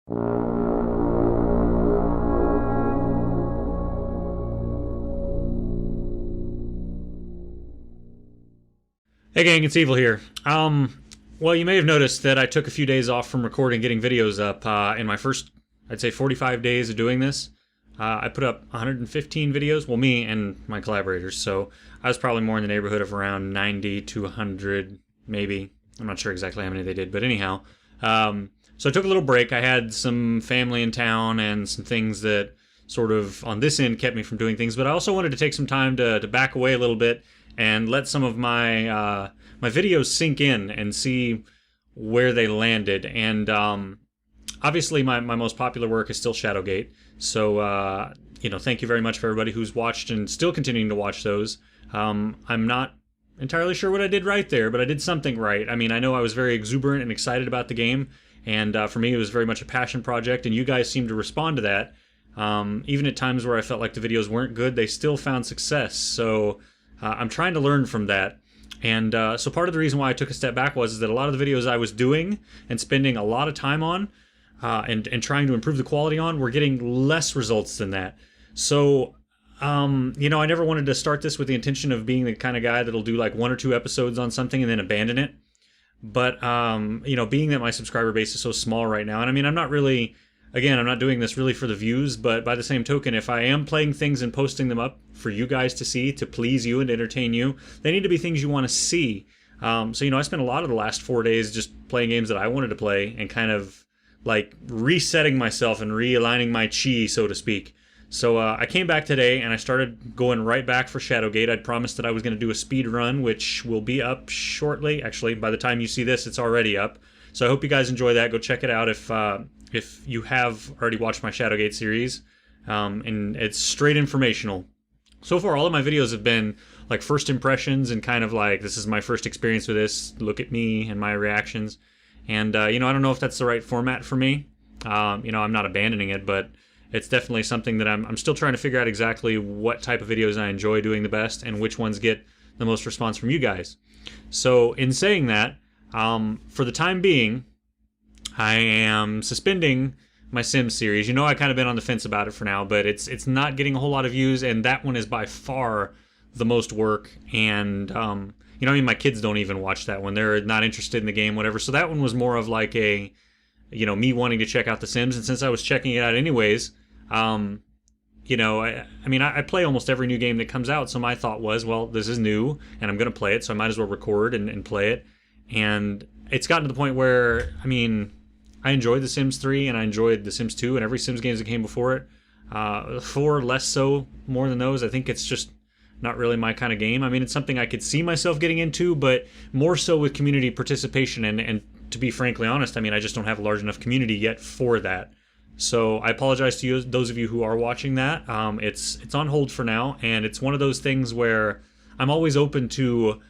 Hey gang, it's Evyl here. Well, you may have noticed that I took a few days off from recording, getting videos up. In my first, I'd say 45 days of doing this, I put up 115 videos. Well, me and my collaborators. So I was probably more in the neighborhood of around 90 to 100, maybe. I'm not sure exactly how many they did, but anyhow. So I took a little break. I had some family in town and some things that sort of on this end kept me from doing things. But I also wanted to take some time to back away a little bit and let some of my my videos sink in and see where they landed. And obviously, my most popular work is still Shadowgate. So thank you very much for everybody who's watched and still continuing to watch those. I'm not entirely sure what I did right there, but I did something right. I mean, I know I was very exuberant and excited about the game, and for me, it was very much a passion project. And you guys seem to respond to that. Even at times where I felt like the videos weren't good, they still found success. So I'm trying to learn from that. And so part of the reason why I took a step back was that a lot of the videos I was doing and spending a lot of time on and trying to improve the quality on were getting less results than that. So, I never wanted to start this with the intention of being the kind of guy that'll do like 1 or 2 episodes on something and then abandon it. But, being that my subscriber base is so small right now, and I mean, I'm not really... Again, I'm not doing this really for the views, but by the same token, if I am playing things and posting them up for you guys to see, to please you and entertain you, they need to be things you want to see. I spent a lot of the last 4 days just playing games that I wanted to play and kind of like resetting myself and realigning my chi, so to speak. So I came back today and I started going right back for Shadowgate. I'd promised that I was going to do a speed run, which will be up shortly. Actually, by the time you see this, it's already up. So I hope you guys enjoy that. Go check it out if you have already watched my Shadowgate series, and it's straight informational. So far, all of my videos have been like first impressions and kind of like, this is my first experience with this, look at me and my reactions. And, I don't know if that's the right format for me. I'm not abandoning it, but it's definitely something that I'm still trying to figure out exactly what type of videos I enjoy doing the best and which ones get the most response from you guys. So in saying that, for the time being, I am suspending my Sims series. I kind of been on the fence about it for now, but it's not getting a whole lot of views, and that one is by far the most work. And my kids don't even watch that one. They're not interested in the game, whatever. So that one was more of like a, me wanting to check out The Sims. And since I was checking it out anyways, I play almost every new game that comes out. So my thought was, well, this is new, and I'm going to play it, so I might as well record and play it. And it's gotten to the point where, I enjoyed The Sims 3 and I enjoyed The Sims 2 and every Sims games that came before it. 4 less so, more than those. I think it's just not really my kind of game. It's something I could see myself getting into, but more so with community participation. And to be frankly honest, I just don't have a large enough community yet for that. So I apologize to you, those of you who are watching that. It's on hold for now, and it's one of those things where I'm always open to...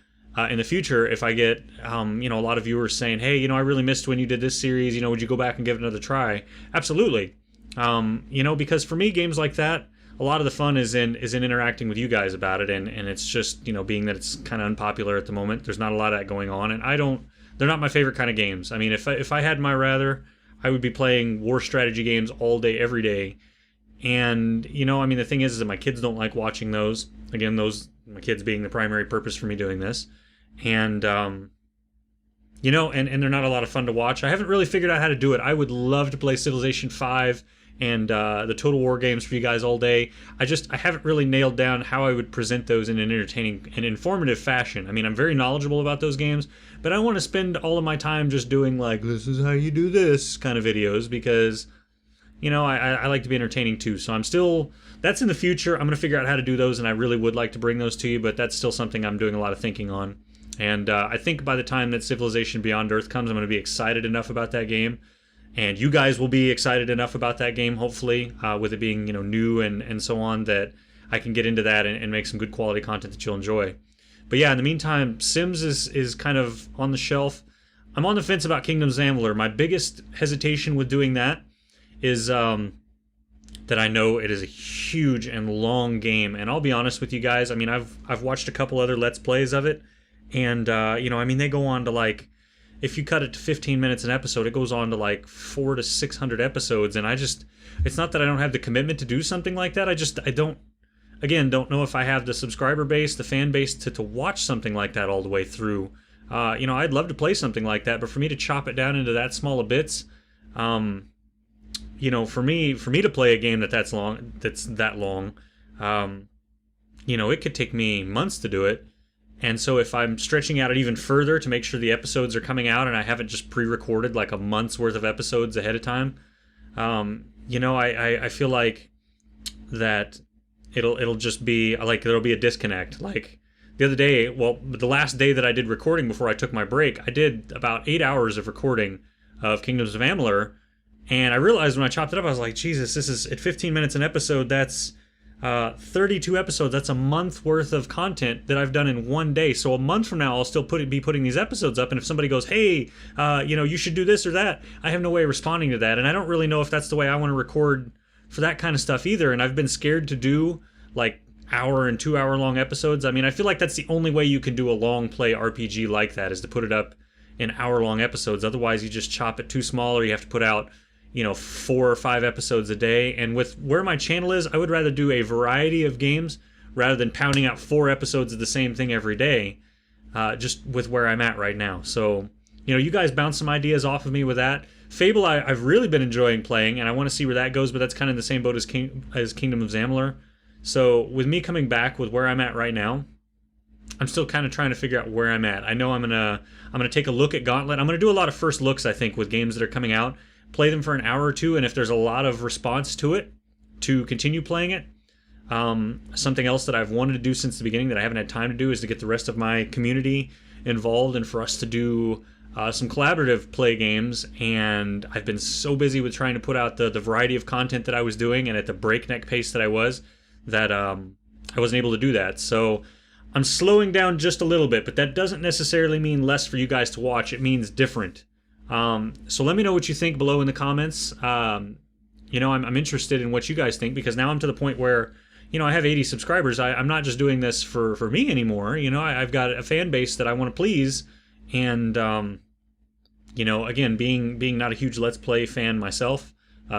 in the future, if I get, a lot of viewers saying, hey, I really missed when you did this series, would you go back and give it another try? Absolutely. Because for me, games like that, a lot of the fun is in interacting with you guys about it, and it's just, being that it's kind of unpopular at the moment, there's not a lot of that going on, and they're not my favorite kind of games. If I had my rather, I would be playing war strategy games all day, every day. And, the thing is that my kids don't like watching those. Again, my kids being the primary purpose for me doing this. And, and they're not a lot of fun to watch. I haven't really figured out how to do it. I would love to play Civilization 5 and the Total War games for you guys all day. I haven't really nailed down how I would present those in an entertaining and informative fashion. I'm very knowledgeable about those games, but I want to spend all of my time just doing like, this is how you do this kind of videos because... I like to be entertaining too, so that's in the future. I'm going to figure out how to do those, and I really would like to bring those to you, but that's still something I'm doing a lot of thinking on. And I think by the time that Civilization Beyond Earth comes, I'm going to be excited enough about that game, and you guys will be excited enough about that game, hopefully, with it being, new and so on, that I can get into that and make some good quality content that you'll enjoy. But yeah, in the meantime, Sims is kind of on the shelf. I'm on the fence about Kingdoms Ambler. My biggest hesitation with doing that is that I know it is a huge and long game, and I'll be honest with you guys. I've watched a couple other Let's Plays of it, and they go on to like if you cut it to 15 minutes an episode, it goes on to like 400 to 600 episodes. And it's not that I don't have the commitment to do something like that. I don't, again, don't know if I have the subscriber base, the fan base to watch something like that all the way through. I'd love to play something like that, but for me to chop it down into that small of bits, for me to play a game that's that long, it could take me months to do it. And so if I'm stretching out it even further to make sure the episodes are coming out and I haven't just pre-recorded like a month's worth of episodes ahead of time, I feel like that it'll just be like there'll be a disconnect. Like the other day, the last day that I did recording before I took my break, I did about 8 hours of recording of Kingdoms of Amalur, and I realized when I chopped it up, I was like, Jesus, this is at 15 minutes an episode. That's 32 episodes. That's a month worth of content that I've done in one day. So a month from now, I'll still be putting these episodes up. And if somebody goes, hey, you should do this or that, I have no way of responding to that. And I don't really know if that's the way I want to record for that kind of stuff either. And I've been scared to do like hour and 2 hour long episodes. I mean, I feel like that's the only way you can do a long play RPG like that, is to put it up in hour long episodes. Otherwise, you just chop it too small, or you have to put out 4 or 5 episodes a day. And with where my channel is, I would rather do a variety of games rather than pounding out 4 episodes of the same thing every day, just with where I'm at right now. So, you guys bounce some ideas off of me with that. Fable, I've really been enjoying playing, and I want to see where that goes, but that's kind of the same boat as Kingdom of Amalur. So with me coming back with where I'm at right now, I'm still kind of trying to figure out where I'm at. I know I'm gonna take a look at Gauntlet. I'm gonna do a lot of first looks, I think, with games that are coming out. Play them for an hour or two, and if there's a lot of response to it, to continue playing it. Something else that I've wanted to do since the beginning that I haven't had time to do is to get the rest of my community involved and for us to do some collaborative play games. And I've been so busy with trying to put out the variety of content that I was doing, and at the breakneck pace that I was, that I wasn't able to do that. So I'm slowing down just a little bit, but that doesn't necessarily mean less for you guys to watch. It means different. So let me know what you think below in the comments. I'm interested in what you guys think, because now I'm to the point where, I have 80 subscribers. I'm not just doing this for me anymore. I've got a fan base that I want to please. And, again, being not a huge Let's Play fan myself,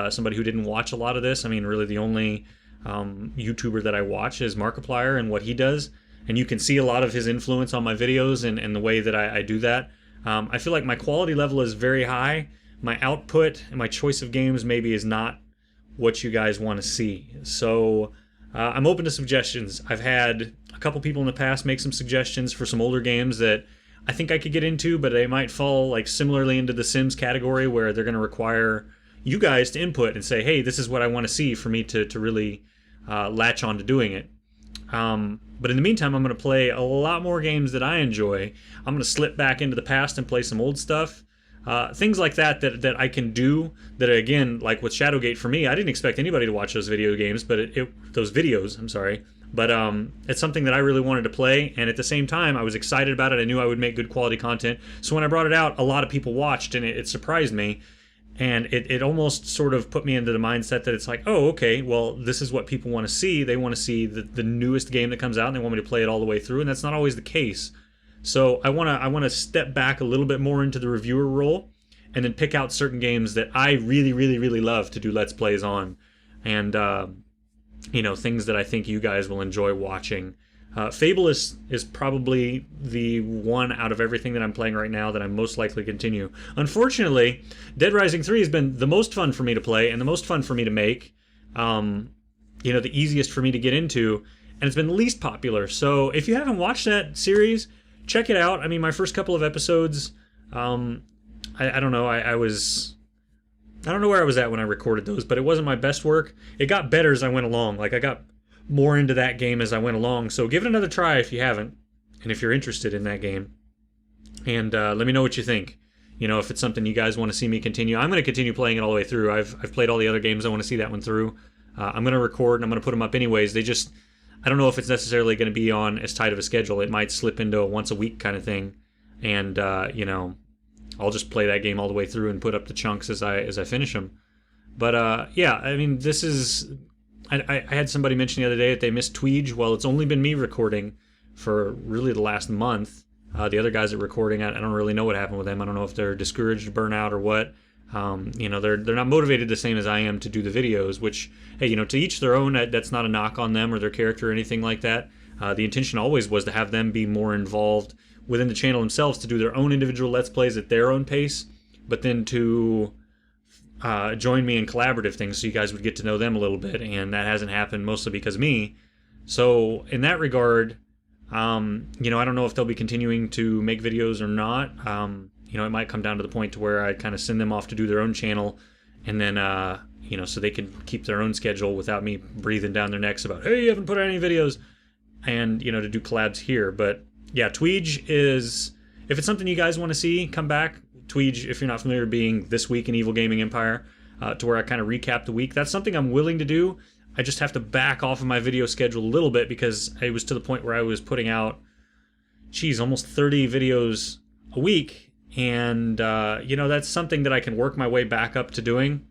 somebody who didn't watch a lot of this, I mean, really the only YouTuber that I watch is Markiplier and what he does. And you can see a lot of his influence on my videos and the way that I do that. I feel like my quality level is very high. My output and my choice of games maybe is not what you guys want to see. So I'm open to suggestions. I've had a couple people in the past make some suggestions for some older games that I think I could get into, but they might fall like similarly into the Sims category, where they're going to require you guys to input and say, hey, this is what I want to see for me to really latch on to doing it. But in the meantime, I'm going to play a lot more games that I enjoy. I'm going to slip back into the past and play some old stuff. Things like that I can do, that again, like with Shadowgate for me, I didn't expect anybody to watch those video games, but those videos, I'm sorry. But it's something that I really wanted to play, and at the same time, I was excited about it. I knew I would make good quality content. So when I brought it out, a lot of people watched, and it surprised me. And it almost sort of put me into the mindset that it's like, oh, okay, well, this is what people want to see. They want to see the newest game that comes out, and they want me to play it all the way through, and that's not always the case. So I want to step back a little bit more into the reviewer role, and then pick out certain games that I really, really, really love to do Let's Plays on, and things that I think you guys will enjoy watching. Fable is probably the one out of everything that I'm playing right now that I'm most likely to continue. Unfortunately, Dead Rising 3 has been the most fun for me to play and the most fun for me to make. The easiest for me to get into, and it's been the least popular. So if you haven't watched that series, check it out. I mean, my first couple of episodes, I don't know, I don't know where I was at when I recorded those, but it wasn't my best work. It got better as I went along. Like, I got more into that game as I went along. So give it another try if you haven't, and if you're interested in that game. And let me know what you think. If it's something you guys want to see me continue. I'm going to continue playing it all the way through. I've played all the other games. I want to see that one through. I'm going to record, and I'm going to put them up anyways. I don't know if it's necessarily going to be on as tight of a schedule. It might slip into a once a week kind of thing. And, I'll just play that game all the way through and put up the chunks as I finish them. But, yeah, I mean, this is... I had somebody mention the other day that they missed Tweege. Well, it's only been me recording for really the last month, The other guys at recording, I don't really know what happened with them. I don't know if they're discouraged, burnout, or what. They're not motivated the same as I am to do the videos, which, hey, to each their own. That's not a knock on them or their character or anything like that. The intention always was to have them be more involved within the channel themselves, to do their own individual Let's Plays at their own pace, but then to join me in collaborative things so you guys would get to know them a little bit, and that hasn't happened mostly because of me. So in that regard, I don't know if they'll be continuing to make videos or not. It might come down to the point to where I kind of send them off to do their own channel, and then, so they can keep their own schedule without me breathing down their necks about, hey, you haven't put out any videos, and, to do collabs here. But yeah, Tweege is, if it's something you guys want to see, come back. Tweege, if you're not familiar, being This Week in Evyl Gaming Empire, to where I kind of recap the week. That's something I'm willing to do. I just have to back off of my video schedule a little bit because it was to the point where I was putting out, almost 30 videos a week. And, that's something that I can work my way back up to doing.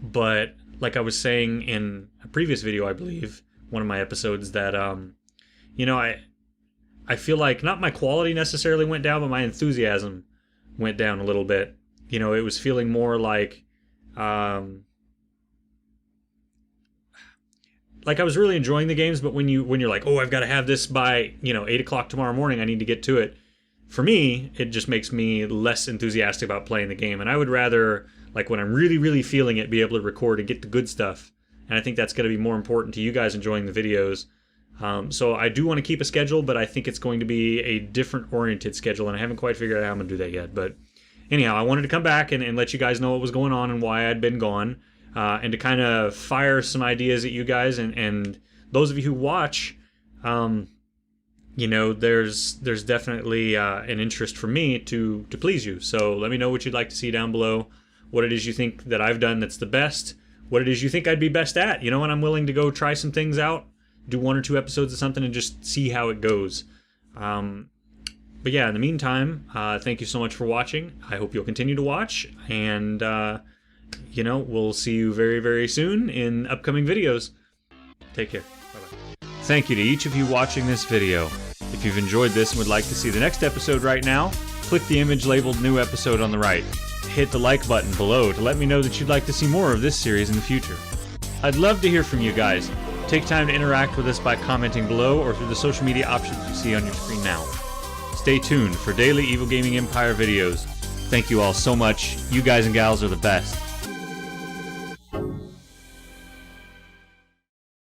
But like I was saying in a previous video, I believe, one of my episodes, that, I feel like not my quality necessarily went down, but my enthusiasm went down a little bit. It was feeling more like I was really enjoying the games, but when you're like, oh, I've got to have this by 8 o'clock tomorrow morning, I need to get to it. For me, it just makes me less enthusiastic about playing the game, and I would rather, like, when I'm really, really feeling it, be able to record and get the good stuff. And I think that's going to be more important to you guys enjoying the videos. So I do want to keep a schedule, but I think it's going to be a different oriented schedule, and I haven't quite figured out how I'm going to do that yet. But anyhow, I wanted to come back and let you guys know what was going on and why I'd been gone, and to kind of fire some ideas at you guys, and those of you who watch, there's definitely an interest for me to please you. So let me know what you'd like to see down below, what it is you think that I've done that's the best, what it is you think I'd be best at, and I'm willing to go try some things out, do 1 or 2 episodes of something and just see how it goes. But yeah, in the meantime, thank you so much for watching. I hope you'll continue to watch, and we'll see you very, very soon in upcoming videos. Take care. Bye-bye. Thank you to each of you watching this video. If you've enjoyed this and would like to see the next episode right now, click the image labeled New Episode on the right. Hit the like button below to let me know that you'd like to see more of this series in the future. I'd love to hear from you guys. Take time to interact with us by commenting below or through the social media options you see on your screen now. Stay tuned for daily Evyl Gaming Empire videos. Thank you all so much. You guys and gals are the best.